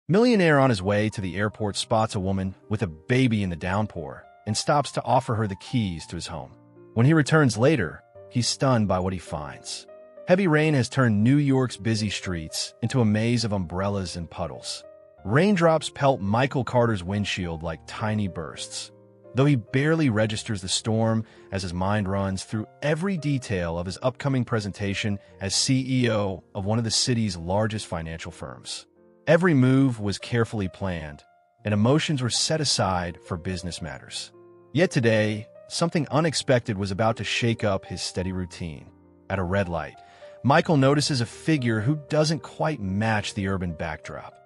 Millionaire on his way to the airport spots a woman with a baby in the downpour and stops to offer her the keys to his home. When he returns later, he's stunned by what he finds. Heavy rain has turned New York's busy streets into a maze of umbrellas and puddles. Raindrops pelt Michael Carter's windshield like tiny bursts, though he barely registers the storm as his mind runs through every detail of his upcoming presentation as CEO of one of the city's largest financial firms. Every move was carefully planned, and emotions were set aside for business matters. Yet today, something unexpected was about to shake up his steady routine. At a red light, Michael notices a figure who doesn't quite match the urban backdrop.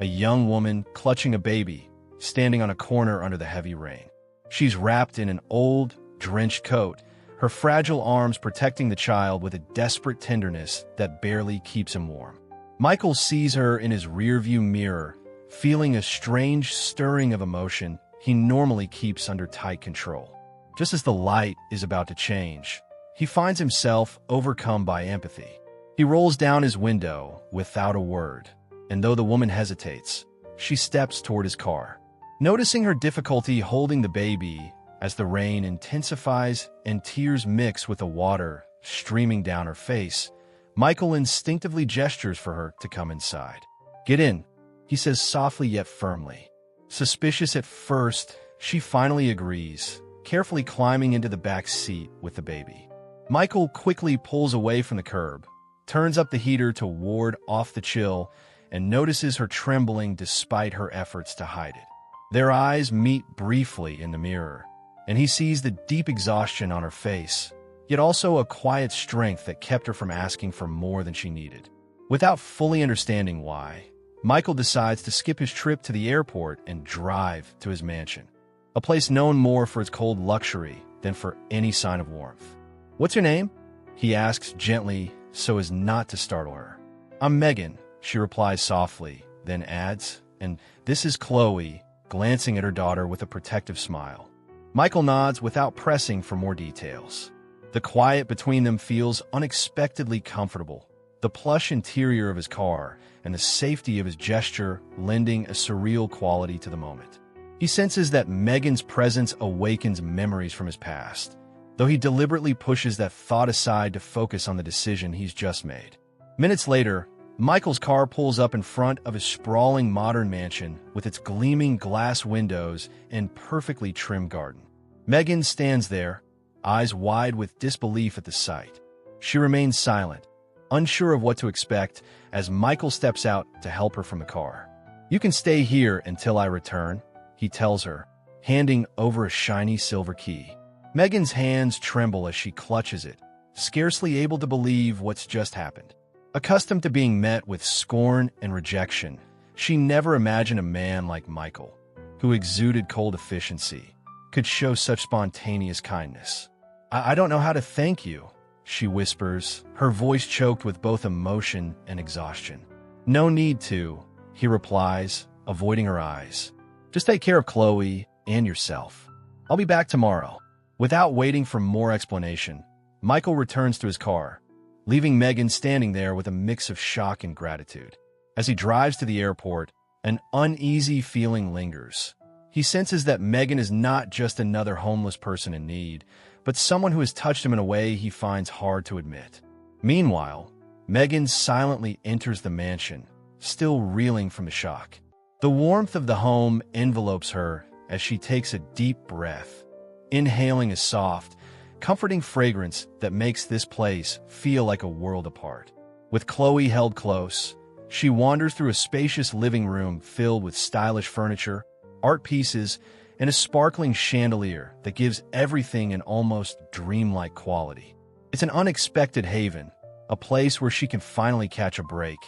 A young woman clutching a baby, standing on a corner under the heavy rain. She's wrapped in an old, drenched coat, her fragile arms protecting the child with a desperate tenderness that barely keeps him warm. Michael sees her in his rearview mirror, feeling a strange stirring of emotion he normally keeps under tight control. Just as the light is about to change, he finds himself overcome by empathy. He rolls down his window without a word, and though the woman hesitates, she steps toward his car. Noticing her difficulty holding the baby as the rain intensifies and tears mix with the water streaming down her face, Michael instinctively gestures for her to come inside. "Get in," he says softly yet firmly. Suspicious at first, she finally agrees, carefully climbing into the back seat with the baby. Michael quickly pulls away from the curb, turns up the heater to ward off the chill, and notices her trembling despite her efforts to hide it. Their eyes meet briefly in the mirror, and he sees the deep exhaustion on her face, yet also a quiet strength that kept her from asking for more than she needed. Without fully understanding why, Michael decides to skip his trip to the airport and drive to his mansion, a place known more for its cold luxury than for any sign of warmth. "What's your name?" he asks gently so as not to startle her. "I'm Megan," she replies softly, then adds, "And this is Chloe," glancing at her daughter with a protective smile. Michael nods without pressing for more details. The quiet between them feels unexpectedly comfortable, the plush interior of his car and the safety of his gesture lending a surreal quality to the moment. He senses that Megan's presence awakens memories from his past, though he deliberately pushes that thought aside to focus on the decision he's just made. Minutes later, Michael's car pulls up in front of a sprawling modern mansion with its gleaming glass windows and perfectly trimmed garden. Megan stands there, eyes wide with disbelief at the sight. She remains silent, unsure of what to expect as Michael steps out to help her from the car. "You can stay here until I return," he tells her, handing over a shiny silver key. Megan's hands tremble as she clutches it, scarcely able to believe what's just happened. Accustomed to being met with scorn and rejection, she never imagined a man like Michael, who exuded cold efficiency, could show such spontaneous kindness. I don't know how to thank you," she whispers, her voice choked with both emotion and exhaustion. "No need to," he replies, avoiding her eyes. "Just take care of Chloe and yourself. I'll be back tomorrow." Without waiting for more explanation, Michael returns to his car, leaving Megan standing there with a mix of shock and gratitude. As he drives to the airport, an uneasy feeling lingers. He senses that Megan is not just another homeless person in need, but someone who has touched him in a way he finds hard to admit. Meanwhile, Megan silently enters the mansion, still reeling from the shock. The warmth of the home envelopes her as she takes a deep breath, inhaling a soft, comforting fragrance that makes this place feel like a world apart. With Chloe held close, she wanders through a spacious living room filled with stylish furniture, art pieces, and a sparkling chandelier that gives everything an almost dreamlike quality. It's an unexpected haven, a place where she can finally catch a break,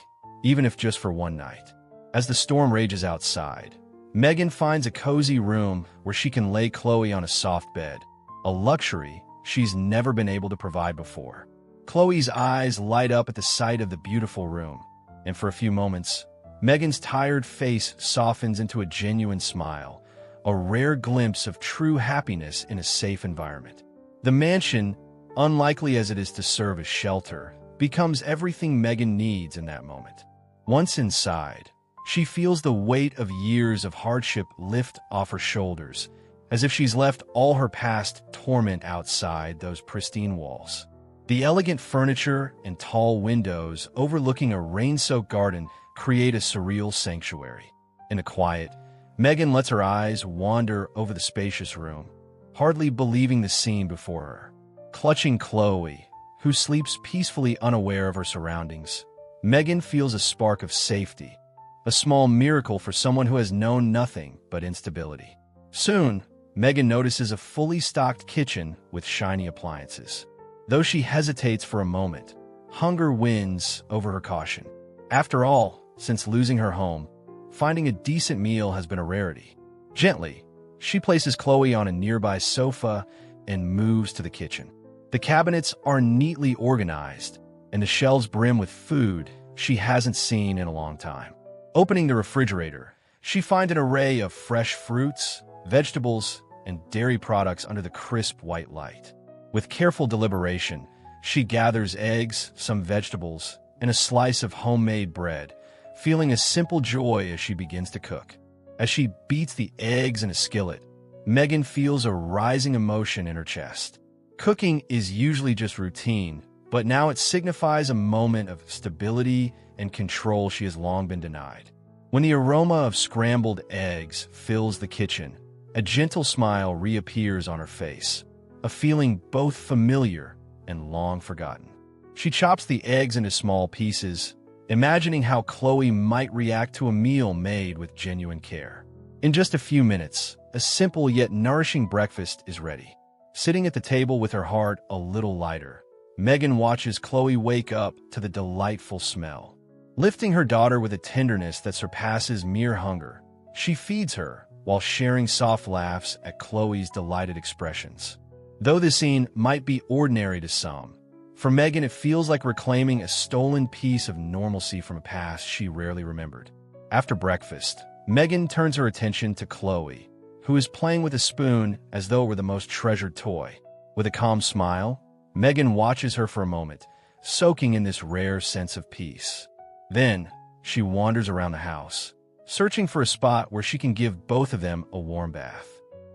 even if just for one night. As the storm rages outside, Megan finds a cozy room where she can lay Chloe on a soft bed, a luxury she's never been able to provide before. Chloe's eyes light up at the sight of the beautiful room, and for a few moments, Megan's tired face softens into a genuine smile, a rare glimpse of true happiness in a safe environment. The mansion, unlikely as it is to serve as shelter, becomes everything Megan needs in that moment. Once inside, She feels the weight of years of hardship lift off her shoulders, as if she's left all her past torment outside those pristine walls. The elegant furniture and tall windows overlooking a rain-soaked garden create a surreal sanctuary. In the quiet, Megan lets her eyes wander over the spacious room, hardly believing the scene before her. Clutching Chloe, who sleeps peacefully unaware of her surroundings, Megan feels a spark of safety, a small miracle for someone who has known nothing but instability. Soon, Megan notices a fully stocked kitchen with shiny appliances. Though she hesitates for a moment, hunger wins over her caution. After all, since losing her home, finding a decent meal has been a rarity. Gently, she places Chloe on a nearby sofa and moves to the kitchen. The cabinets are neatly organized, and the shelves brim with food she hasn't seen in a long time. Opening the refrigerator, she finds an array of fresh fruits, vegetables, and dairy products under the crisp white light. With careful deliberation, she gathers eggs, some vegetables, and a slice of homemade bread, feeling a simple joy as she begins to cook. As she beats the eggs in a skillet, Megan feels a rising emotion in her chest. Cooking is usually just routine, but now it signifies a moment of stability and control she has long been denied. When the aroma of scrambled eggs fills the kitchen, a gentle smile reappears on her face, a feeling both familiar and long forgotten. She chops the eggs into small pieces, imagining how Chloe might react to a meal made with genuine care. In just a few minutes, a simple yet nourishing breakfast is ready. Sitting at the table with her heart a little lighter, Megan watches Chloe wake up to the delightful smell. Lifting her daughter with a tenderness that surpasses mere hunger, she feeds her while sharing soft laughs at Chloe's delighted expressions. Though this scene might be ordinary to some, for Megan it feels like reclaiming a stolen piece of normalcy from a past she rarely remembered. After breakfast, Megan turns her attention to Chloe, who is playing with a spoon as though it were the most treasured toy. With a calm smile, Megan watches her for a moment, soaking in this rare sense of peace. Then, she wanders around the house, searching for a spot where she can give both of them a warm bath.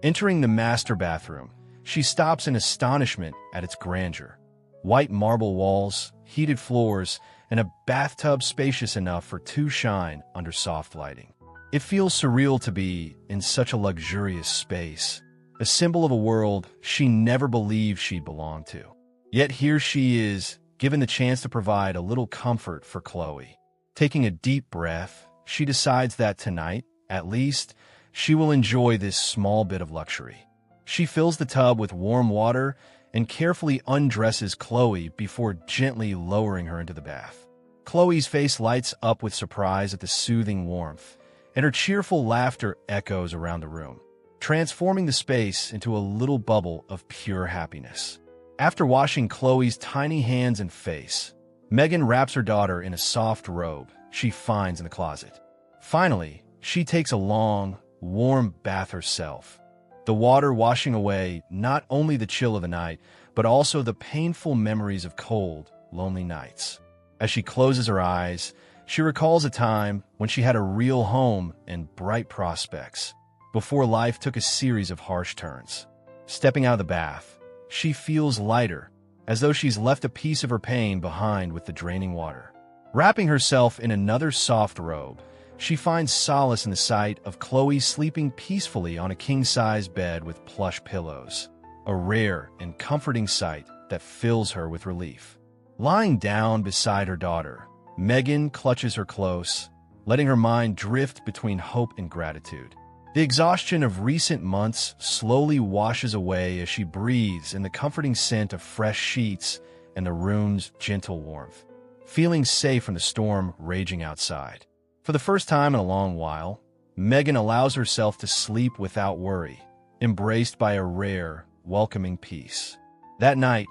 Entering the master bathroom, she stops in astonishment at its grandeur. White marble walls, heated floors, and a bathtub spacious enough for two shine under soft lighting. It feels surreal to be in such a luxurious space, a symbol of a world she never believed she'd belong to. Yet here she is, given the chance to provide a little comfort for Chloe. Taking a deep breath, she decides that tonight, at least, she will enjoy this small bit of luxury. She fills the tub with warm water and carefully undresses Chloe before gently lowering her into the bath. Chloe's face lights up with surprise at the soothing warmth, and her cheerful laughter echoes around the room, transforming the space into a little bubble of pure happiness. After washing Chloe's tiny hands and face, Megan wraps her daughter in a soft robe she finds in the closet. Finally, she takes a long, warm bath herself, the water washing away not only the chill of the night, but also the painful memories of cold, lonely nights. As she closes her eyes, she recalls a time when she had a real home and bright prospects, before life took a series of harsh turns. Stepping out of the bath, she feels lighter, as though she's left a piece of her pain behind with the draining water. Wrapping herself in another soft robe, she finds solace in the sight of Chloe sleeping peacefully on a king-size bed with plush pillows, a rare and comforting sight that fills her with relief. Lying down beside her daughter, Megan clutches her close, letting her mind drift between hope and gratitude. The exhaustion of recent months slowly washes away as she breathes in the comforting scent of fresh sheets and the room's gentle warmth, feeling safe from the storm raging outside. For the first time in a long while, Megan allows herself to sleep without worry, embraced by a rare, welcoming peace. That night,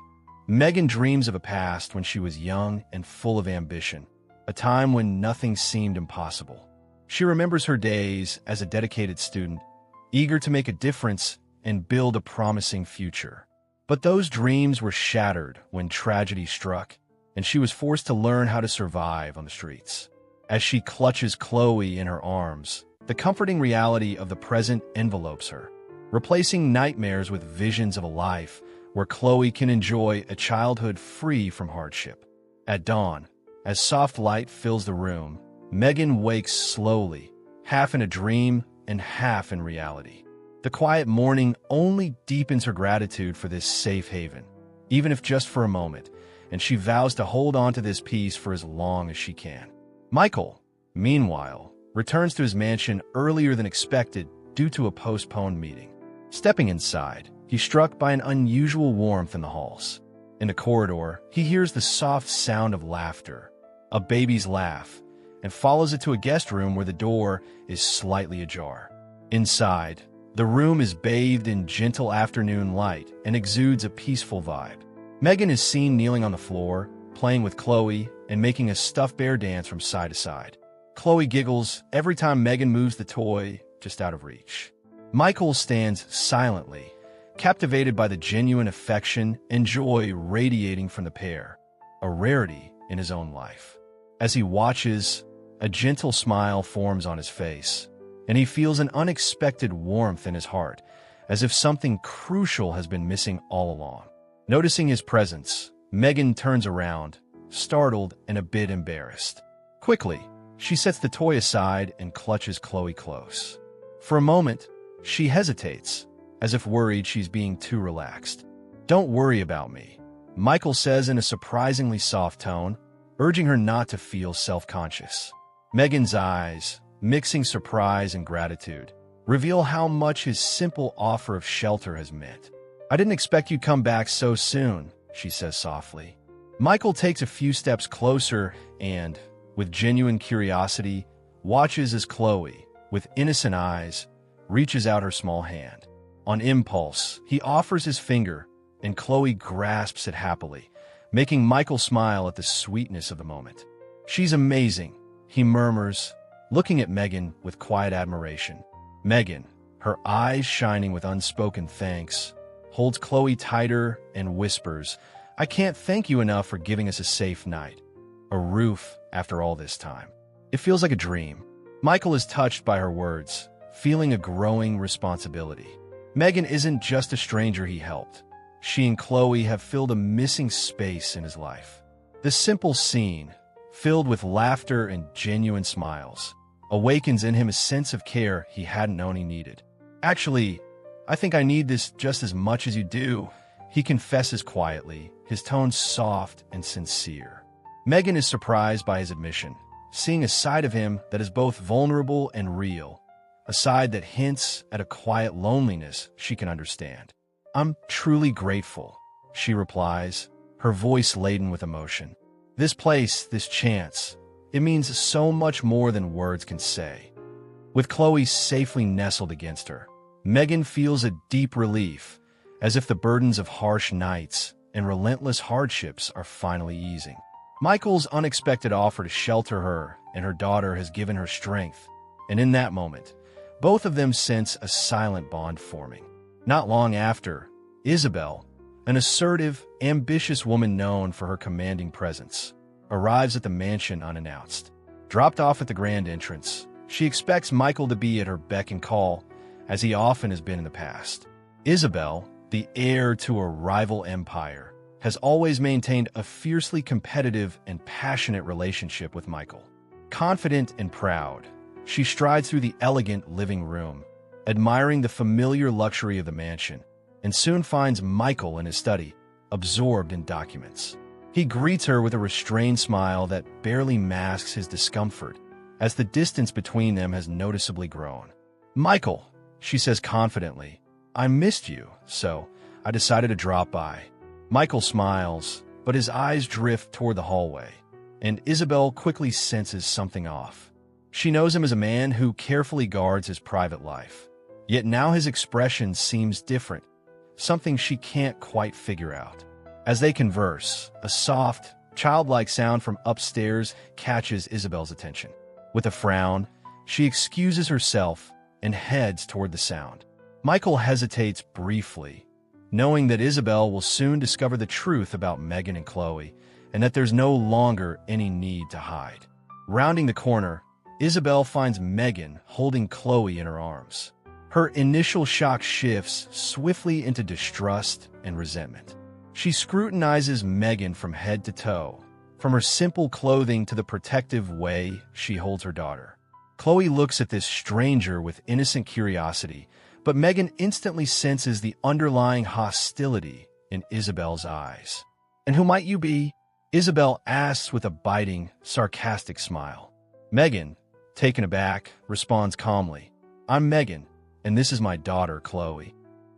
Megan dreams of a past when she was young and full of ambition, a time when nothing seemed impossible. She remembers her days as a dedicated student, eager to make a difference and build a promising future. But those dreams were shattered when tragedy struck, and she was forced to learn how to survive on the streets. As she clutches Chloe in her arms, the comforting reality of the present envelopes her, replacing nightmares with visions of a life where Chloe can enjoy a childhood free from hardship. At dawn, as soft light fills the room, Megan wakes slowly, half in a dream and half in reality. The quiet morning only deepens her gratitude for this safe haven, even if just for a moment, and she vows to hold on to this peace for as long as she can. Michael, meanwhile, returns to his mansion earlier than expected due to a postponed meeting. Stepping inside, he's struck by an unusual warmth in the halls. In the corridor, he hears the soft sound of laughter, a baby's laugh, and follows it to a guest room where the door is slightly ajar. Inside, the room is bathed in gentle afternoon light and exudes a peaceful vibe. Megan is seen kneeling on the floor, playing with Chloe, and making a stuffed bear dance from side to side. Chloe giggles every time Megan moves the toy just out of reach. Michael stands silently, captivated by the genuine affection and joy radiating from the pair, a rarity in his own life. As he watches, a gentle smile forms on his face, and he feels an unexpected warmth in his heart, as if something crucial has been missing all along. Noticing his presence, Megan turns around, startled and a bit embarrassed. Quickly, she sets the toy aside and clutches Chloe close. For a moment, she hesitates, as if worried she's being too relaxed. "Don't worry about me," Michael says in a surprisingly soft tone, urging her not to feel self-conscious. Megan's eyes, mixing surprise and gratitude, reveal how much his simple offer of shelter has meant. "I didn't expect you'd come back so soon," she says softly. Michael takes a few steps closer and, with genuine curiosity, watches as Chloe, with innocent eyes, reaches out her small hand. On impulse, he offers his finger, and Chloe grasps it happily, making Michael smile at the sweetness of the moment. "She's amazing," he murmurs, looking at Megan with quiet admiration. Megan, her eyes shining with unspoken thanks, holds Chloe tighter and whispers, "I can't thank you enough for giving us a safe night. A roof after all this time. It feels like a dream." Michael is touched by her words, feeling a growing responsibility. Megan isn't just a stranger he helped. She and Chloe have filled a missing space in his life. The simple scene, filled with laughter and genuine smiles, awakens in him a sense of care he hadn't known he needed. "Actually, I think I need this just as much as you do," he confesses quietly, his tone soft and sincere. Megan is surprised by his admission, seeing a side of him that is both vulnerable and real, a side that hints at a quiet loneliness she can understand. "I'm truly grateful," she replies, her voice laden with emotion. "This place, this chance, it means so much more than words can say." With Chloe safely nestled against her, Megan feels a deep relief, as if the burdens of harsh nights and relentless hardships are finally easing. Michael's unexpected offer to shelter her and her daughter has given her strength, and in that moment, both of them sense a silent bond forming. Not long after, Isabel, an assertive, ambitious woman known for her commanding presence, arrives at the mansion unannounced. Dropped off at the grand entrance, she expects Michael to be at her beck and call, as he often has been in the past. Isabel, the heir to a rival empire, has always maintained a fiercely competitive and passionate relationship with Michael. Confident and proud, she strides through the elegant living room, admiring the familiar luxury of the mansion, and soon finds Michael in his study, absorbed in documents. He greets her with a restrained smile that barely masks his discomfort, as the distance between them has noticeably grown. "Michael," she says confidently, "I missed you, so I decided to drop by." Michael smiles, but his eyes drift toward the hallway, and Isabel quickly senses something off. She knows him as a man who carefully guards his private life, yet now his expression seems different, something she can't quite figure out. As they converse, a soft, childlike sound from upstairs catches Isabel's attention. With a frown, she excuses herself and heads toward the sound. Michael hesitates briefly, knowing that Isabel will soon discover the truth about Megan and Chloe, and that there's no longer any need to hide. Rounding the corner, Isabel finds Megan holding Chloe in her arms. Her initial shock shifts swiftly into distrust and resentment. She scrutinizes Megan from head to toe, from her simple clothing to the protective way she holds her daughter. Chloe looks at this stranger with innocent curiosity, but Megan instantly senses the underlying hostility in Isabel's eyes. "And who might you be?" Isabel asks with a biting, sarcastic smile. Megan, taken aback, responds calmly, "I'm Megan, and this is my daughter, Chloe."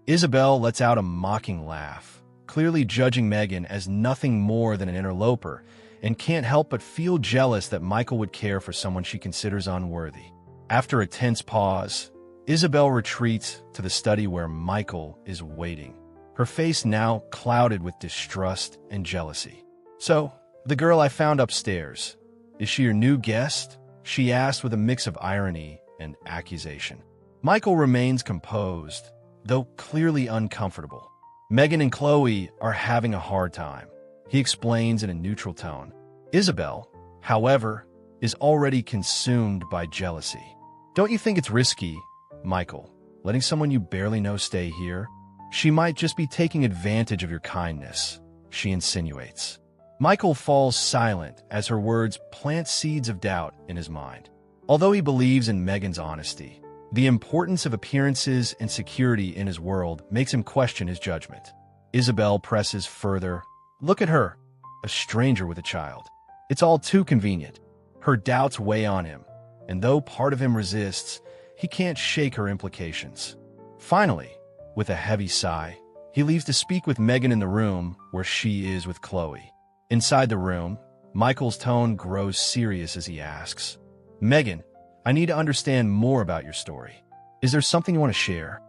Isabel lets out a mocking laugh, clearly judging Megan as nothing more than an interloper, and can't help but feel jealous that Michael would care for someone she considers unworthy. After a tense pause, Isabel retreats to the study where Michael is waiting, her face now clouded with distrust and jealousy. "So, the girl I found upstairs, is she your new guest?" she asked with a mix of irony and accusation. Michael remains composed, though clearly uncomfortable. "Megan and Chloe are having a hard time," he explains in a neutral tone. Isabel, however, is already consumed by jealousy. "Don't you think it's risky, Michael, letting someone you barely know stay here? She might just be taking advantage of your kindness," she insinuates. Michael falls silent as her words plant seeds of doubt in his mind. Although he believes in Megan's honesty, the importance of appearances and security in his world makes him question his judgment. Isabel presses further. "Look at her, a stranger with a child. It's all too convenient." Her doubts weigh on him, and though part of him resists, he can't shake her implications. Finally, with a heavy sigh, he leaves to speak with Megan in the room where she is with Chloe. Inside the room, Michael's tone grows serious as he asks, "Megan, I need to understand more about your story. Is there something you want to share?"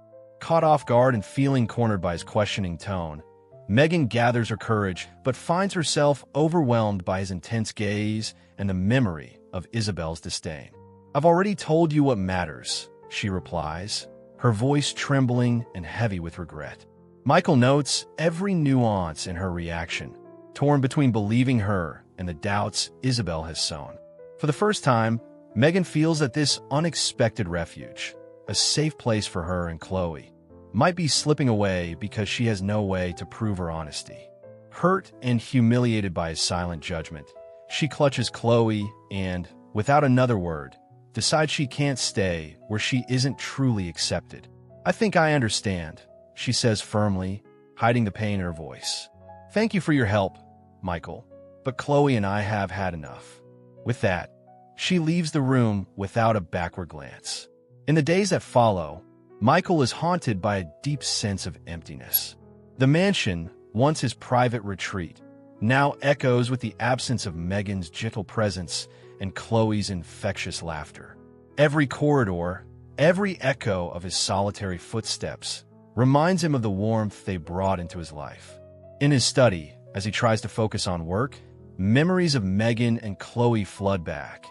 Caught off guard and feeling cornered by his questioning tone, Megan gathers her courage but finds herself overwhelmed by his intense gaze and the memory of Isabel's disdain. "I've already told you what matters," she replies, her voice trembling and heavy with regret. Michael notes every nuance in her reaction, torn between believing her and the doubts Isabel has sown. For the first time, Megan feels that this unexpected refuge, a safe place for her and Chloe, might be slipping away because she has no way to prove her honesty. Hurt and humiliated by his silent judgment, she clutches Chloe and, without another word, decides she can't stay where she isn't truly accepted. "I think I understand," she says firmly, hiding the pain in her voice. "Thank you for your help, Michael, but Chloe and I have had enough." With that, she leaves the room without a backward glance. In the days that follow, Michael is haunted by a deep sense of emptiness. The mansion, once his private retreat, now echoes with the absence of Megan's gentle presence and Chloe's infectious laughter. Every corridor, every echo of his solitary footsteps, reminds him of the warmth they brought into his life. In his study, as he tries to focus on work, memories of Megan and Chloe flood back.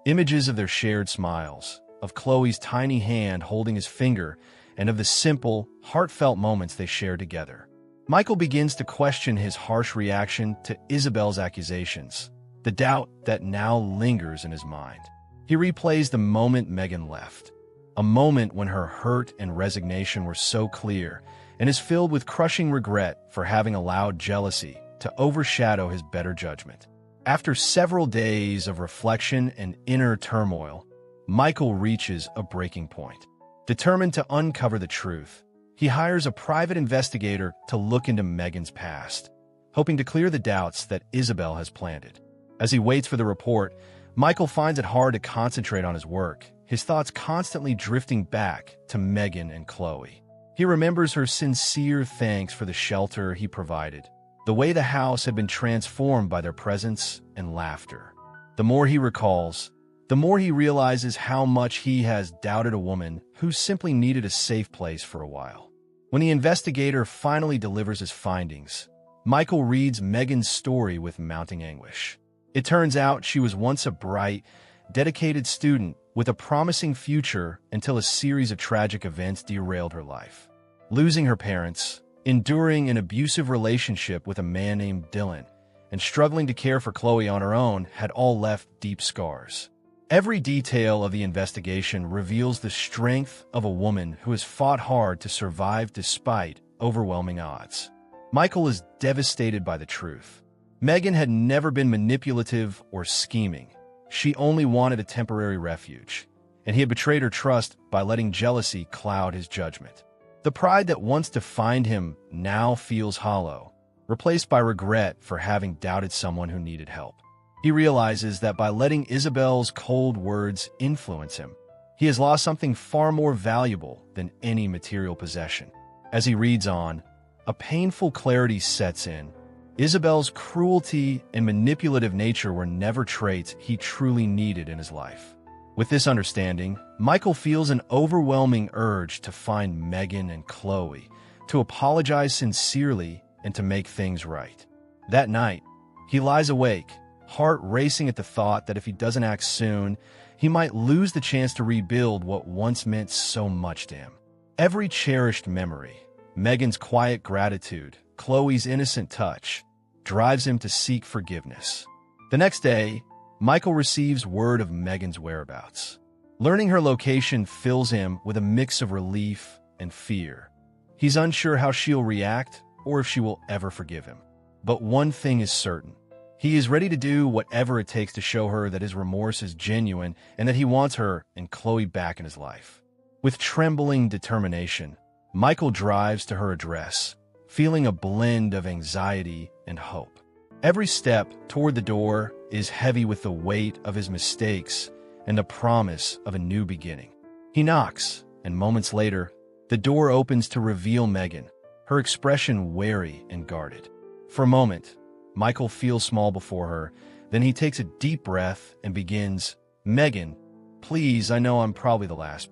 Images of their shared smiles, of Chloe's tiny hand holding his finger, and of the simple, heartfelt moments they shared together. Michael begins to question his harsh reaction to Isabel's accusations, the doubt that now lingers in his mind. He replays the moment Megan left, a moment when her hurt and resignation were so clear, and is filled with crushing regret for having allowed jealousy to overshadow his better judgment. After several days of reflection and inner turmoil, Michael reaches a breaking point. Determined to uncover the truth, he hires a private investigator to look into Megan's past, hoping to clear the doubts that Isabel has planted. As he waits for the report, Michael finds it hard to concentrate on his work, his thoughts constantly drifting back to Megan and Chloe. He remembers her sincere thanks for the shelter he provided, the way the house had been transformed by their presence and laughter. The more he recalls, the more he realizes how much he has doubted a woman who simply needed a safe place for a while. When the investigator finally delivers his findings, Michael reads Megan's story with mounting anguish. It turns out she was once a bright, dedicated student with a promising future until a series of tragic events derailed her life. Losing her parents, enduring an abusive relationship with a man named Dylan, and struggling to care for Chloe on her own had all left deep scars. Every detail of the investigation reveals the strength of a woman who has fought hard to survive despite overwhelming odds. Michael is devastated by the truth. Megan had never been manipulative or scheming. She only wanted a temporary refuge, and he had betrayed her trust by letting jealousy cloud his judgment. The pride that once defined him now feels hollow, replaced by regret for having doubted someone who needed help. He realizes that by letting Isabel's cold words influence him, he has lost something far more valuable than any material possession. As he reads on, a painful clarity sets in. Isabel's cruelty and manipulative nature were never traits he truly needed in his life. With this understanding, Michael feels an overwhelming urge to find Megan and Chloe, to apologize sincerely, and to make things right. That night, he lies awake, heart racing at the thought that if he doesn't act soon, he might lose the chance to rebuild what once meant so much to him. Every cherished memory, Megan's quiet gratitude, Chloe's innocent touch, drives him to seek forgiveness. The next day, Michael receives word of Megan's whereabouts. Learning her location fills him with a mix of relief and fear. He's unsure how she'll react or if she will ever forgive him. But one thing is certain. He is ready to do whatever it takes to show her that his remorse is genuine and that he wants her and Chloe back in his life. With trembling determination, Michael drives to her address, feeling a blend of anxiety and hope. Every step toward the door is heavy with the weight of his mistakes and the promise of a new beginning. He knocks, and moments later, the door opens to reveal Megan, her expression wary and guarded. For a moment, Michael feels small before her, then he takes a deep breath and begins, "Megan, please, I know I'm probably the last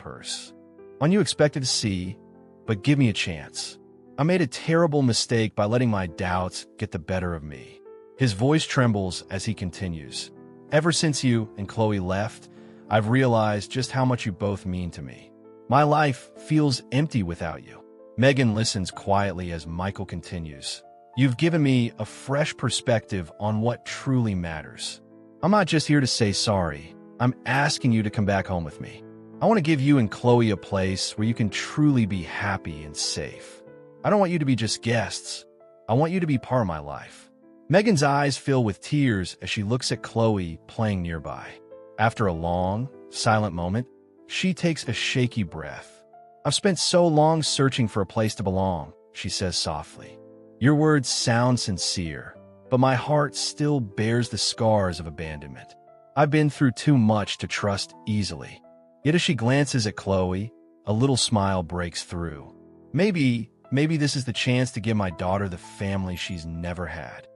one you expected to see, but give me a chance. I made a terrible mistake by letting my doubts get the better of me." His voice trembles as he continues. "Ever since you and Chloe left, I've realized just how much you both mean to me. My life feels empty without you." Megan listens quietly as Michael continues. "You've given me a fresh perspective on what truly matters. I'm not just here to say sorry. I'm asking you to come back home with me. I want to give you and Chloe a place where you can truly be happy and safe. I don't want you to be just guests. I want you to be part of my life." Megan's eyes fill with tears as she looks at Chloe playing nearby. After a long, silent moment, she takes a shaky breath. "I've spent so long searching for a place to belong," she says softly. "Your words sound sincere, but my heart still bears the scars of abandonment. I've been through too much to trust easily." Yet as she glances at Chloe, a little smile breaks through. Maybe this is the chance to give my daughter the family she's never had."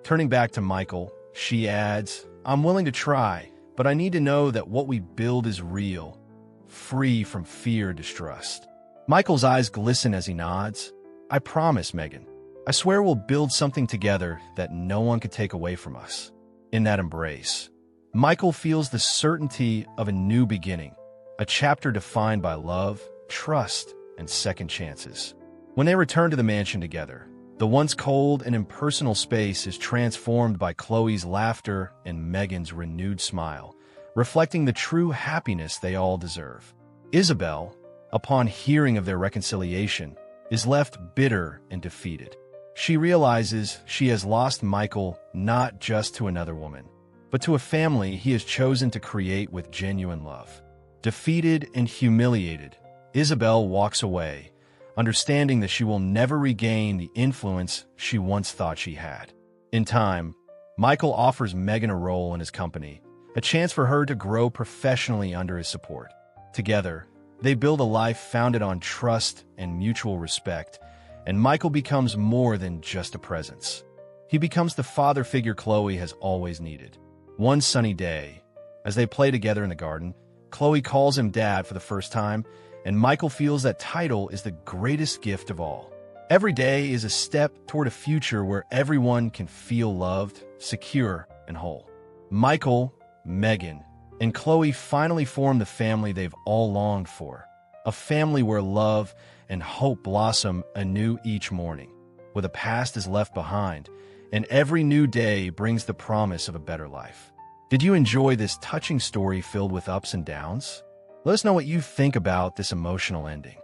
Turning back to Michael, she adds, "I'm willing to try, but I need to know that what we build is real, free from fear or distrust." Michael's eyes glisten as he nods. "I promise, Megan. I swear we'll build something together that no one could take away from us." In that embrace, Michael feels the certainty of a new beginning, a chapter defined by love, trust, and second chances. When they return to the mansion together, the once cold and impersonal space is transformed by Chloe's laughter and Megan's renewed smile, reflecting the true happiness they all deserve. Isabel, upon hearing of their reconciliation, is left bitter and defeated. She realizes she has lost Michael not just to another woman, but to a family he has chosen to create with genuine love. Defeated and humiliated, Isabel walks away, understanding that she will never regain the influence she once thought she had. In time, Michael offers Megan a role in his company, a chance for her to grow professionally under his support. Together, they build a life founded on trust and mutual respect, and Michael becomes more than just a presence. He becomes the father figure Chloe has always needed. One sunny day, as they play together in the garden, Chloe calls him Dad for the first time, and Michael feels that title is the greatest gift of all. Every day is a step toward a future where everyone can feel loved, secure, and whole. Michael, Megan, and Chloe finally form the family they've all longed for, a family where love and hope blossom anew each morning. Where the past is left behind and every new day brings the promise of a better life. Did you enjoy this touching story filled with ups and downs? Let us know what you think about this emotional ending.